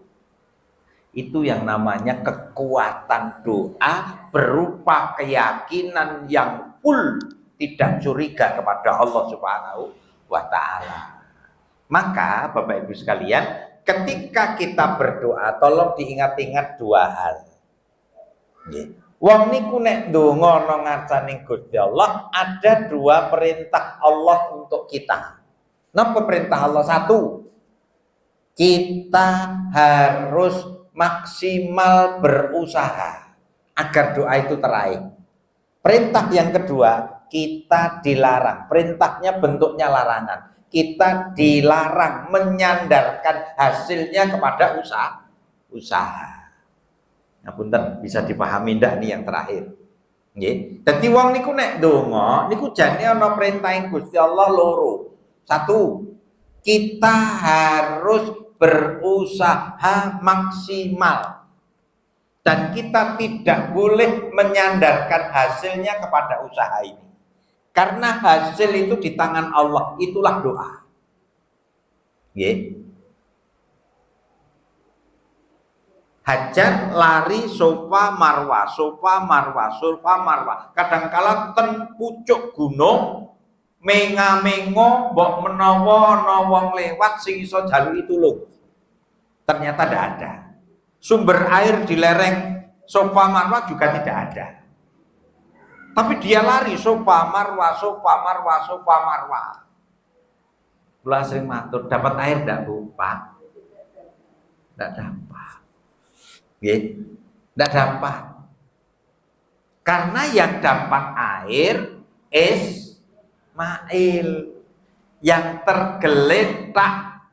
Speaker 1: Itu yang namanya kekuatan doa berupa keyakinan yang full, tidak curiga kepada Allah Subhanahu wa ta'ala. Maka Bapak Ibu sekalian, ketika kita berdoa tolong diingat-ingat dua hal. Wong niku nek ndonga nang ngarsaning Gusti Allah ada dua perintah Allah untuk kita. Napa perintah Allah? Satu, kita harus maksimal berusaha agar doa itu teraih. Perintah yang kedua, kita dilarang. Perintahnya bentuknya larangan. Kita dilarang menyandarkan hasilnya kepada usaha. Nah, punten bisa dipahami ndak nih yang terakhir. Nggih. Dadi wong niku nek ndonga niku jane ana perintahing Gusti Allah loro. Satu, kita harus berusaha maksimal. Dan kita tidak boleh menyandarkan hasilnya kepada usaha ini. Karena hasil itu di tangan Allah, itulah doa. Nggih. Hajar lari sofa marwa, sofa marwa, sofa marwa. Kadangkala ten pucuk gunung, menga-mengo, mbok menawa wong lewat sing iso jaluri tulung. Ternyata tidak ada. Sumber air di lereng sofa marwa juga tidak ada. Tapi dia lari sofa marwa, sofa marwa, sofa marwa. Kula sering matur, dapat air ndak Bu? Pak? Ndak dapat. Nggih, ndak dapat. Karena yang dapat air Ismail yang tergeletak,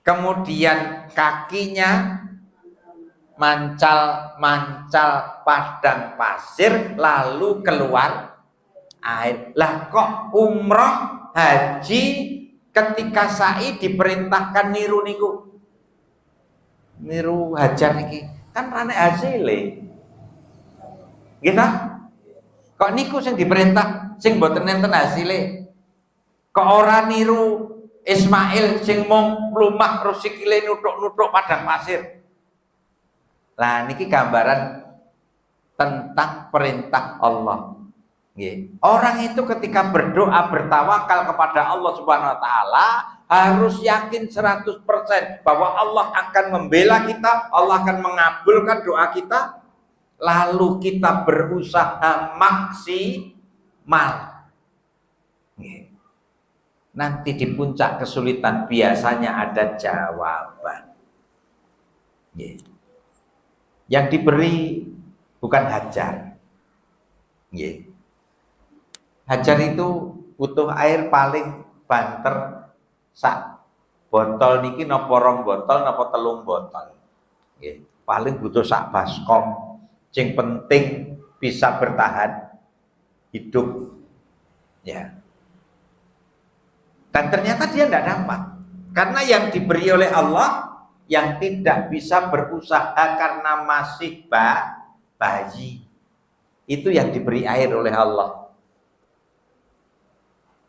Speaker 1: kemudian kakinya mancal padang pasir lalu keluar air. Lah kok umroh haji ketika sa'i diperintahkan niru niku, niru Hajar niki kan rane hasile.
Speaker 3: Nggih ta? Kok niku sing diperintah sing mboten enten hasile. Kok ora niru Ismail sing mung mlumah terus sikile nuthuk-nuthuk padang pasir. Lah niki gambaran tentang perintah Allah. Orang itu ketika berdoa bertawakal kepada Allah Subhanahu wa taala harus yakin 100% bahwa Allah akan membela kita, Allah akan mengabulkan doa kita, lalu kita berusaha maksimal. Nanti di puncak kesulitan biasanya ada jawaban. Yang diberi bukan hajar. Hajar itu butuh air paling banter sak botol niki napa rong botol napa telung botol. Paling butuh sak baskom. Yang penting bisa bertahan hidup. Ya. Dan ternyata dia tidak dapat. Karena yang diberi oleh Allah yang tidak bisa berusaha karena masih bayi. Itu yang diberi air oleh Allah.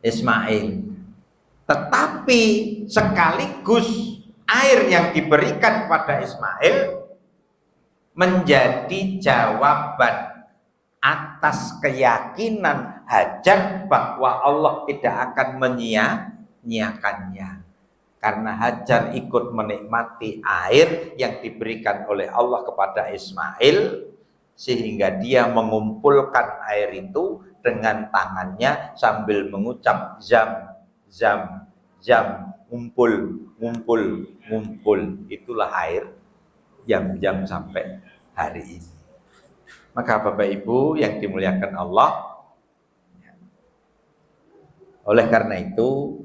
Speaker 3: Ismail. Tetapi sekaligus air yang diberikan kepada Ismail menjadi jawaban atas keyakinan Hajar bahwa Allah tidak akan menyia-nyiakannya. Karena Hajar ikut menikmati air yang diberikan oleh Allah kepada Ismail, sehingga dia mengumpulkan air itu dengan tangannya sambil mengucap zam, zam, zam, ngumpul, ngumpul, ngumpul. Itulah air yang sampai hari ini. Maka Bapak Ibu yang dimuliakan Allah, oleh karena itu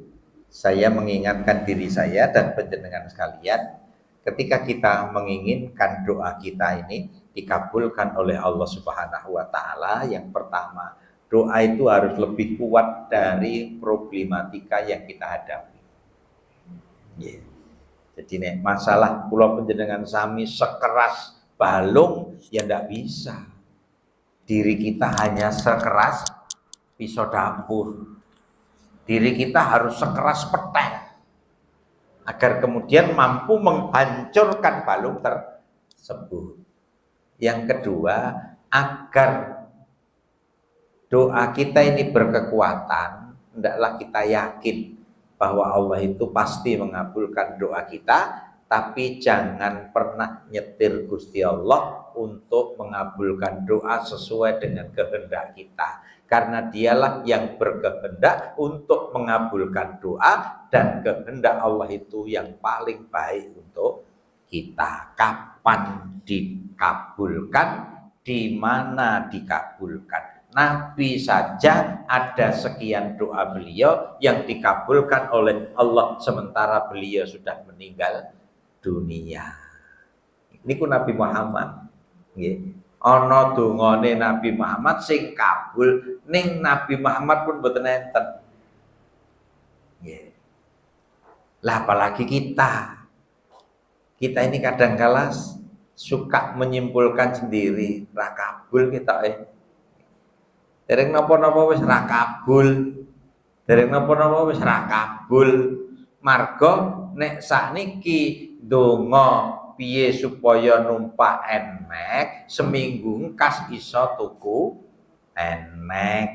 Speaker 3: saya mengingatkan diri saya dan panjenengan sekalian, ketika kita menginginkan doa kita ini dikabulkan oleh Allah Subhanahu wa taala, yang pertama, doa itu harus lebih kuat dari problematika yang kita hadapi. Jadi nek masalah kula panjenengan sami sekeras balung ya ndak bisa. Diri kita hanya sekeras pisau dapur. Diri kita harus sekeras petek agar kemudian mampu menghancurkan balung tersebut. Yang kedua, agar doa kita ini berkekuatan, hendaklah kita yakin bahwa Allah itu pasti mengabulkan doa kita, tapi jangan pernah nyetir Gusti Allah untuk mengabulkan doa sesuai dengan kehendak kita. Karena dialah yang berkehendak untuk mengabulkan doa, dan kehendak Allah itu yang paling baik untuk kita. Kapan dikabulkan, di mana dikabulkan. Nabi saja ada sekian doa beliau yang dikabulkan oleh Allah sementara beliau sudah meninggal dunia. Ini ku Nabi Muhammad. Ana dongane Nabi Muhammad sing kabul, ning Nabi Muhammad pun mboten enten. Lah apalagi kita. Kita ini kadang-kala suka menyimpulkan sendiri, ra kabul kita dereng napa-napa wis ra kabul. Dereng napa-napa wis ra kabul. Marga nek sakniki donga piye supaya numpak Nmax seminggu engkas iso tuku Nmax.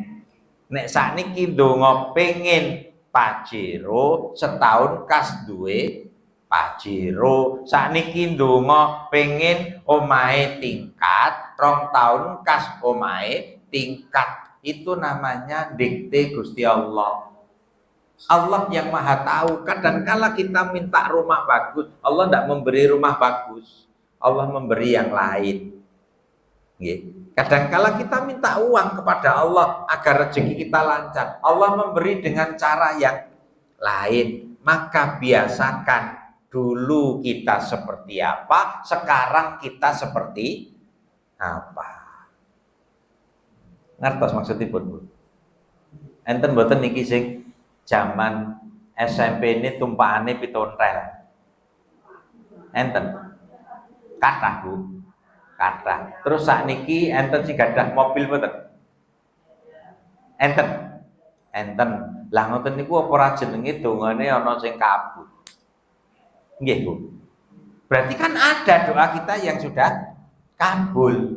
Speaker 3: Nek sakniki donga pengen Pajero setahun kas duwe Pajero. Sakniki donga pengen omahe tingkat 2 tahun kas omahe tingkat. Itu namanya dikte Gusti Allah. Allah yang maha tahu. Kadangkala kita minta rumah bagus, Allah tidak memberi rumah bagus, Allah memberi yang lain. Kadangkala kita minta uang kepada Allah agar rezeki kita lancar, Allah memberi dengan cara yang lain. Maka biasakan dulu kita seperti apa, sekarang kita seperti apa. Ngertos maksudipun, Bu? Enten mboten niki sing zaman SMP ini tumpakane pitontel. Enten. Kathah, Bu. Kathah. Terus sakniki enten sing gadah mobil mboten? Enten. Enten. Lah ngoten niku apa ora jenenge dongane ana sing kabul? Nggih, Bu. Berarti kan ada doa kita yang sudah kabul.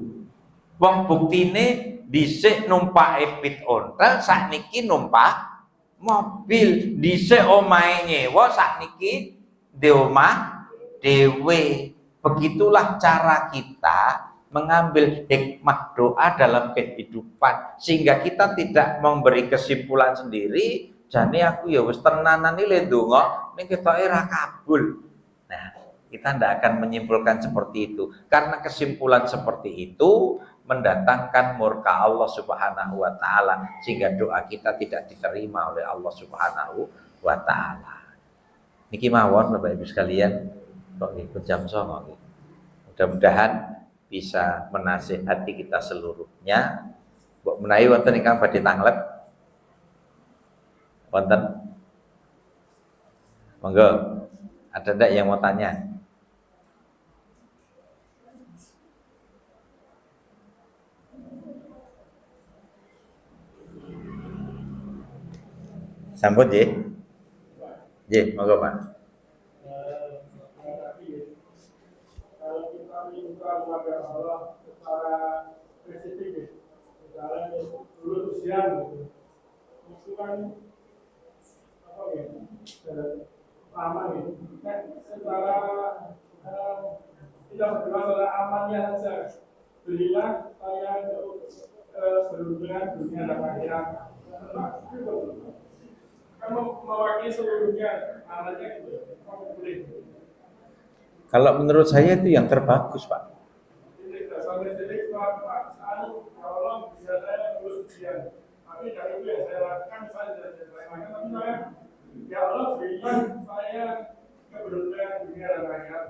Speaker 3: Wong buktine dhisik numpak epit ontel, sakniki numpak mobil. Dhisik omahe nyewa, sakniki di omah dhewe. Begitulah cara kita mengambil hikmah doa dalam kehidupan, sehingga kita tidak memberi kesimpulan sendiri. Jane aku ya wis tenanan iki ndonga ning ketoke ra kabul. Nah, kita tidak akan menyimpulkan seperti itu, karena kesimpulan seperti itu mendatangkan murka Allah Subhanahu wa taala, sehingga doa kita tidak diterima oleh Allah Subhanahu wa taala. Niki mawon Bapak Ibu sekalian, kok ikut jam 09.00. Mudah-mudahan bisa menasihati kita seluruhnya. Mbok menawi wonten ingkang badhe tanglep? Wonten? Monggo. Ada ndak yang mau tanya? Sambut ya. Nggih, monggo Pak.
Speaker 4: Kalau kita minta kepada Allah secara spesifik, misalnya dulu usian, itu kan apa ya? Lama gitu. Secara kita berdoa soal amalnya saja. Berilah saya berhubungan dunia dan akhirat. Kamu mewakili seluruhnya amalnya gitu. Kamu boleh.
Speaker 3: Kalau menurut saya itu yang terbagus, Pak.
Speaker 4: Ya Allah berikan saya keberuntungan dunia dan akhirat.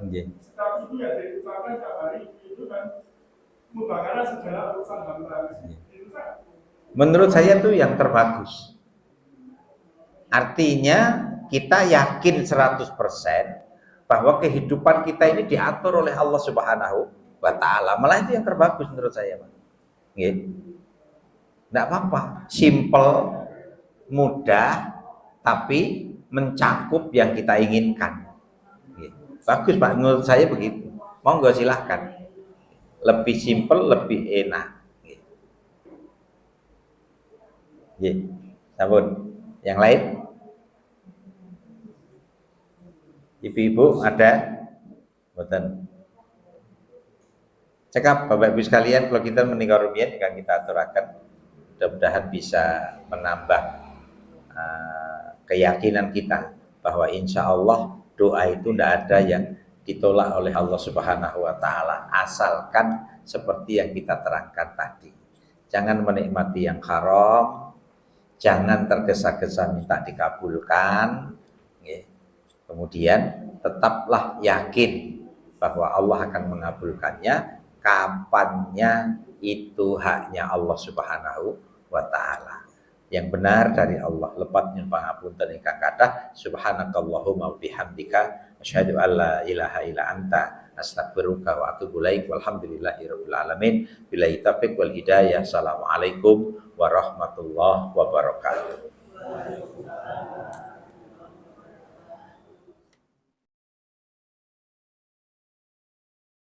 Speaker 4: Setiap itu ya diucapkan setiap hari itu kan membakar segala urusan hamba.
Speaker 3: Menurut saya itu yang terbagus. Artinya kita yakin 100% bahwa kehidupan kita ini diatur oleh Allah Subhanahu wa taala. Malah itu yang terbagus menurut saya, Pak. Nggih. Enggak apa-apa, simple, mudah, tapi mencakup yang kita inginkan. Bagus Pak, menurut saya begitu. Monggo silahkan. Lebih simple, lebih enak. Sampun. Yang lain? Ibu-ibu ada? Boten. Cekap Bapak Ibu sekalian, kalau kita meninggal rumiyin yang kita aturakan, mudah-mudahan bisa menambah keyakinan kita bahwa insya Allah doa itu tidak ada yang ditolak oleh Allah Subhanahu wa taala, asalkan seperti yang kita terangkan tadi. Jangan menikmati yang haram, jangan tergesa-gesa minta dikabulkan. Kemudian tetaplah yakin bahwa Allah akan mengabulkannya. Kapannya itu haknya Allah Subhanahu wa taala. Yang benar dari Allah, lepat nyuwun pangapunten ingkang kathah. Subhanakallahumma wa bihamdika asyhadu an la ilaha illa anta astaghfiruka wa atubu ilaik. Walhamdulillahirabbil alamin. Billahi taufiq wal hidayah. Assalamualaikum warahmatullahi wabarakatuh.